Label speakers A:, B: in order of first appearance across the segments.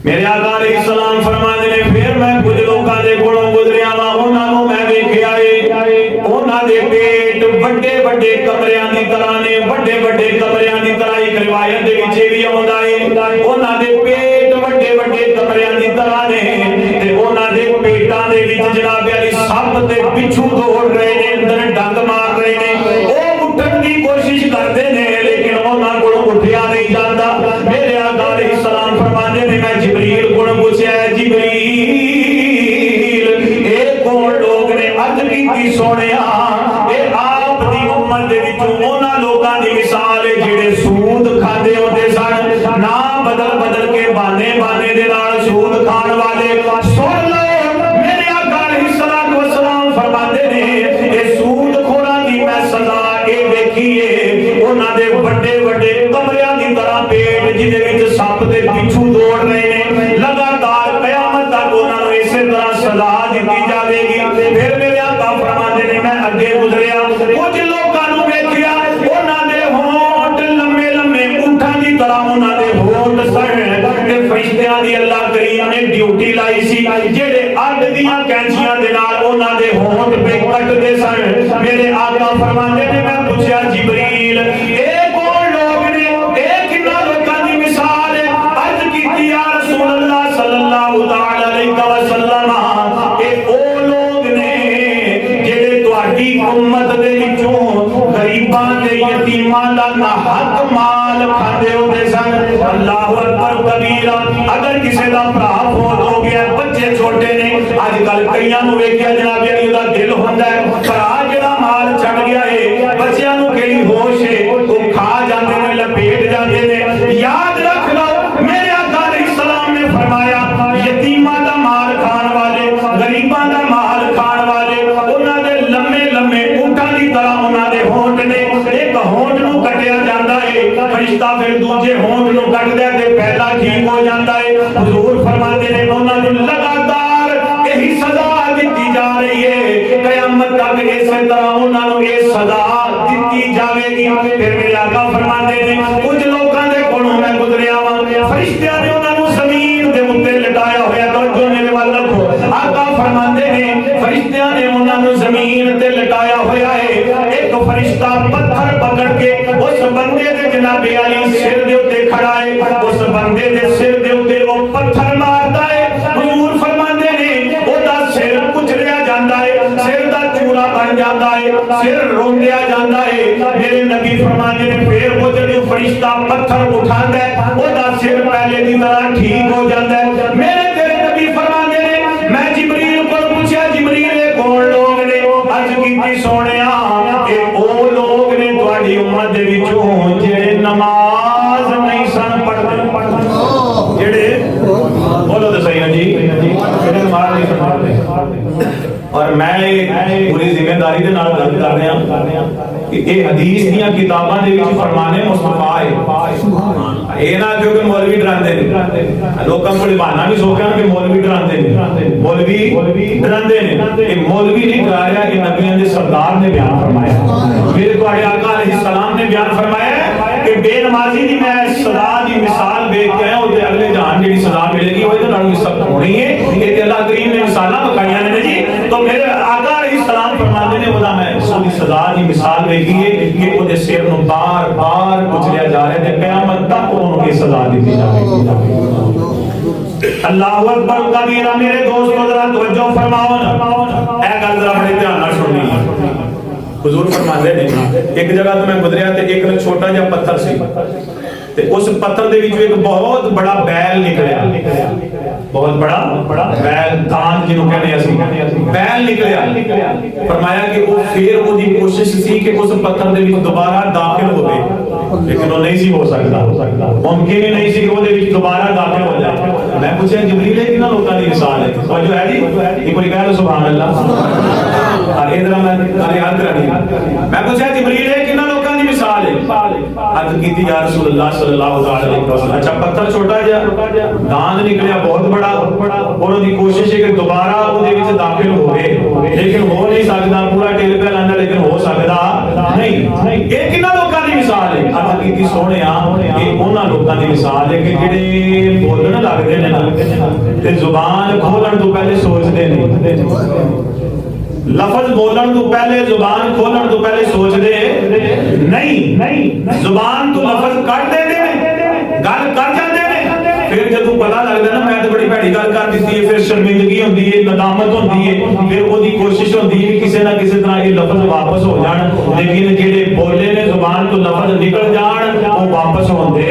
A: मेरे आका अलैहिस्सलाम फरमाते ने फिर मैं कुछ लोगों के कोलों गुजरिया वा उन्हां नूं मैं वेखिया है उन्हां दे पेट बड़े बड़े कमरियां दी तरह ने बड़े बड़े कमरियां दी तरह एक रिवायत दे विच भी आउंदा है उन्हां दे पेट बड़े बड़े कमरियां दी तरह ने ते उन्हां दे पेटां दे विच जनाब अली सप ते पिछू दौड़ रहे ने अंदर डंग मार रहे ने ओ उठण दी कोशिश करदे ने लेकिन उन्हां कोलों उठिया नहीं जांदा मेरे आका अलैहिस्सलाम फरमाते ने मैं जिब्रील को पूछा जिब्रील ए कौन लोग ने अर्ज की सोनिया ए आप दी उम्मत दे विचों उन्हां लोकां दी मिसाल है जेड़े सूद खांदे होंदे सन ना बदल बदल के बाने बाने दे नाल सूद खाण वाले सुन लो मेरे आका अलैहिस्सलाम वसलाम फरमाते ने ए सूद खोरां दी मैं सजा ए वेखी है उन्हां दे बड़े बड़े कमरियां दी तरह पेट जिदे विच सप दे पिछू दौड़ रहे ने लगातार कयामत तक उन्हां नूं इसे तरह सजा दी जाएगी फिर मेरे आका फरमाते ने मैं अगे गुजरिया कुछ लोकां नूं वेखिया उन्हां दे होंठ लंबे लंबे ऊंटां दी तरह उन्हां दे होंठ सन ते फरिश्तियां दी अल्लाह करीम ने ड्यूटी लाई सी जेड़े अग दीयां कैंचियां दे नाल उन्हां दे होंठ पे कटदे सन मेरे आका फरमाते ने मैं पूछया जिब्रील ए कौन लोग ने ए किन्ना लोकां दी मिसाल है अर्ज कीती या रसूल अल्लाह सल्लल्लाहु तआला अलैहि वसल्लम ए ओ लोग ने जेड़े तुहाडी उम्मत दे विचों गरीबां ते यतीमां दा नाहक माल खांदे होंदे सन अल्लाहु अकबर कबीरा अगर किसी दा भरा फौत हो गया बच्चे छोटे ने अजकल कईयां नूं वेखिया जनाब अली दा दिल हुंदा है भरा जेड़ा माल छड़ गया है बच्चियां नूं केड़ी होश है वो खा जांदे ने लपेट जांदे ने याद रख लो मेरे आका अलैहिस्सलाम ने फरमाया यतीमां दा माल खाण वाले गरीबां दा माल खाण वाले उन्हां दे लम्मे लम्मे ऊंटां दी तरह उन्हां दे होंठ ने एक होंठ नूं कटिया जांदा है फरिश्ता फिर दूजे होंठ नूं कटदा ते पहला ठीक हो जांदा है हुजूर फरमाते ने उन्हां नूं लगातार यही सजा दी जा रही है कयामत तक इस तरह उन्हां नूं ये सजा दी जाएगी फिर मेरे आका फरमाते ने कुछ लोकां दे कोलों मैं गुजरिया वा फरिश्तियां ने उन्हां नूं ज़मीन दे उत्ते लटाया होया तवज्जो मेरे वाल रखो आका फरमाते ने फरिश्तियां ने उन्हां नूं ज़मीन ते लटाया होया है एक फरिश्ता पत्थर पकड़ के उस बंदे दे जनाब अली सिर दे उत्ते खड़ा है उस बंदे दे सिर दे उत्ते वो पत्थर मारदा है हुजूर फरमाते ने ओदा सिर कुचलिया जांदा है सिर दा चूरा बन जांदा है सिर रोंदिया जांदा है मेरे नबी फरमाते ने फिर वो जदों फरिश्ता पत्थर उठांदा है ओदा सिर पहले दी तरह ठीक हो जांदा है मेरे तेरे नबी फरमाते ने मैं जिब्रील को पूछया जिब्रील ये कौन लोग ने अर्ज कीती सोनिया ए ओ लोग ने तुहाडी उम्मत दे विचों जेड़े नमाज नहीं सन पढ़दे जेड़े बोलो तो सही जी जेड़े नमाज नहीं सन पढ़दे और मैं पूरी जिम्मेदारी दे नाल गल कर रहा कि ये हदीस दी किताबां दे विच फरमाने मुस्तफा है ए ना क्योंकि मौलवी डरांदे ने लोकां कोल बहाना भी सोचण कि मौलवी डरांदे ने मौलवी डरांदे ने ये मौलवी नहीं डरा रहा कि नबियां दे सरदार ने बयान फरमाया मेरे तुहाडे आका अलैहिस्सलाम ने बयान फरमाया कि बेनमाजी दी मैं सजा दी मिसाल देख के आया ओदे अगले जहान जेडी सजा मिलेगी ओदे नाल सख्त होनी है ये ते अल्लाह करीम ने मिसालां बताईयां ने जी तो मेरे आका अलैहिस्सलाम फरमाते ने ओदा मैं सोदी सजा दी मिसाल देखी है कि ओदे सिर नु बार बार कुचलिया जा रहा है ते कयामत तक ओनु की सजा दी जाएगी अल्लाहु अकबर कबीरा मेरे दोस्तों जरा तवज्जो फरमाओ ना ए गल जरा बड़े ध्यान नाल सुननी हुजूर फरमाते ने एक जगह तो मैं गुजरिया ते एक छोटा जिहा पत्थर सी ते उस पत्थर दे विच एक बहुत बड़ा बैल निकलिया बहुत बड़ा बैल दान जिन्हों कहने असि बैल निकलिया फरमाया कि वो फिर ओदी कोशिश सी कि उस पत्थर दे विच दोबारा दाखिल होवे लेकिन वो नहीं सी हो सकता मुमकिन ही नहीं सी कि ओदे विच दोबारा दाखिल हो जाए मैं पूछया जिब्रील है कितना लोकां दी मिसाल है तो जो है जी एक बार कह लो सुभान अल्लाह और इधर मैं याद करनी मैं पूछया जिब्रील है कितना लोकां दी मिसाल है अर्ज कीती या रसूल अल्लाह सल्लल्लाहु अलैहि वसल्लम अच्छा पत्थर छोटा जिहा दांत निकलिया बहुत बड़ा और ओदी कोशिश है कि दोबारा ओदे विच दाखिल होवे लेकिन हो नहीं सकदा पूरा टेल पे लांदा लेकिन हो सकदा नहीं ये कितना लोकां दी मिसाल है अर्ज कीती की सोने ये उन्हां लोकां दी मिसाल है कि जिहड़े बोलण लगदे ने ना ते जुबान खोलण तो पहले सोचदे ने, लफज बोलण तो पहले जुबान खोलण तो पहले सोचदे नहीं, जुबान तो लफज कट देंदे ने, गल कर जांदे ने, फिर जदों पता लगदा ना मैं तो बड़ी भैड़ी गल कर दी है, फिर शर्मिंदगी होंदी है, नदामत होंदी है, फिर ओदी कोशिश होंदी है किसी ना किसी तरह ये लफज वापस हो जान, लेकिन जेडे बोले ने जुबान तो लफज निकल जान वो वापस होंदे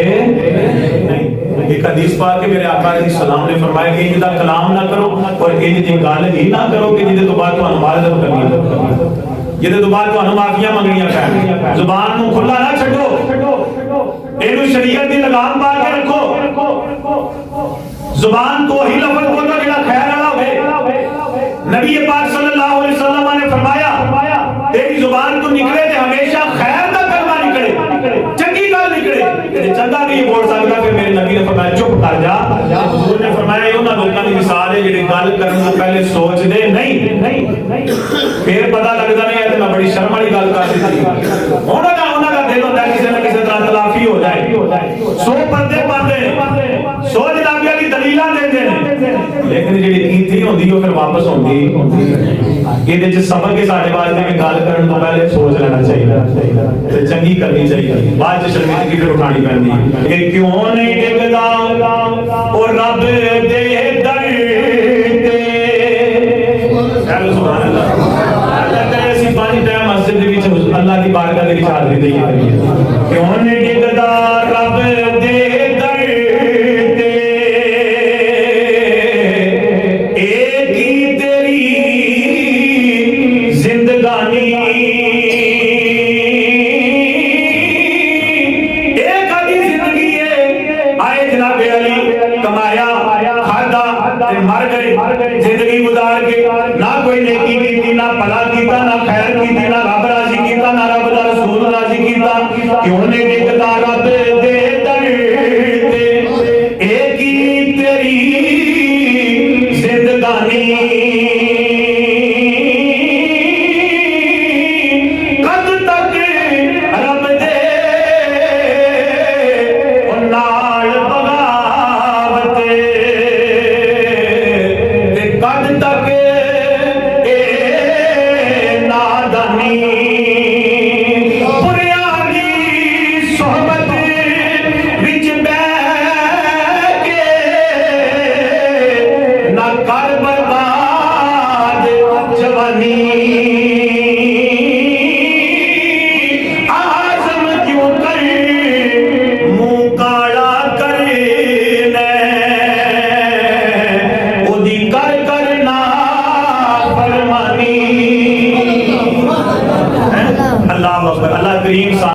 A: नहीं। एक हदीस पाक के मेरे आका अलैहिस्सलाम ने फरमाया कि इनका कलाम ना करो और इंज दी गल ही ना करो कि जिहदे तो बाद तुहानू माजरत करनी, जिहदे तो बाद तुहानू माफियां मंगणियां पैण। जुबान नू खुला ना छड्डो, इनू शरीयत दी लगाम पा के रखो। जुबान तो ही लफ्ज बोलो जिहड़ा खैर वाला होवे। नबी पाक सल्लल्लाहु अलैहि वसल्लम ने फरमाया तेरी जुबान तो निकले ते हमेशा खैर दा कलमा निकले, चंगी गल निकले, ते चंगा नहीं बोल सकदा। फिर मेरे नबी ने फरमाया चुप कर जा। हुजूर ने फरमाया उन्हां लोकां दी मिसाल है जिहड़े गल करन तो पहले सोचदे नहीं, फिर पता लगदा नहीं है ते मैं बड़ी शर्म वाली गल कर दी। उन्हां दा दिल होंदा किसी ना किसी तरह तलाफी हो जाए, सो पर्दे पांदे सो जनाबी वाली दलीलां देंदे ने, लेकिन जिहड़ी कीती होंदी है फिर वापस होंदी। ਇਹਦੇ ਚ सबक है साडे वास्ते कि गल करन तो पहले सोच लेना चाहिए ते चंगी करनी चाहिए, बाद च शर्मिंदगी फिर उठानी पैंदी है। कि क्यों नहीं डिगदा ओ रब दे दर ते, सुभान अल्लाह। अल्लाह करे ਅਸੀਂ पांच टाइम मस्जिद दे विच अल्लाह दी बारगाह दे विच हाज़री देईए। क्यों नहीं डिगदा रब दे दर ते, एक ही तेरी जिंदगानी, एक आधी जिंदगी है। आए जनाबे अली कमाया खादा मर गए, जिंदगी गुजार के ना कोई नेकी की, ना भला किया, ना खैर की, ना रब राजी किया, ना रब दा रसूल राजी किया। क्यों नहीं टिकदा रब दे दर ते, एक ही तेरी जिंदगानी, कद तक रब दे नाल बगावत, ते कद तक नादानी, बुरियां दी सोहबत विच बैठ के ना कर बर्बाद जवानी। आज़म क्यों कर मुंह काला करना, ओदी कर करना फरमानी। अल्लाह अकबर। अल्लाह करीम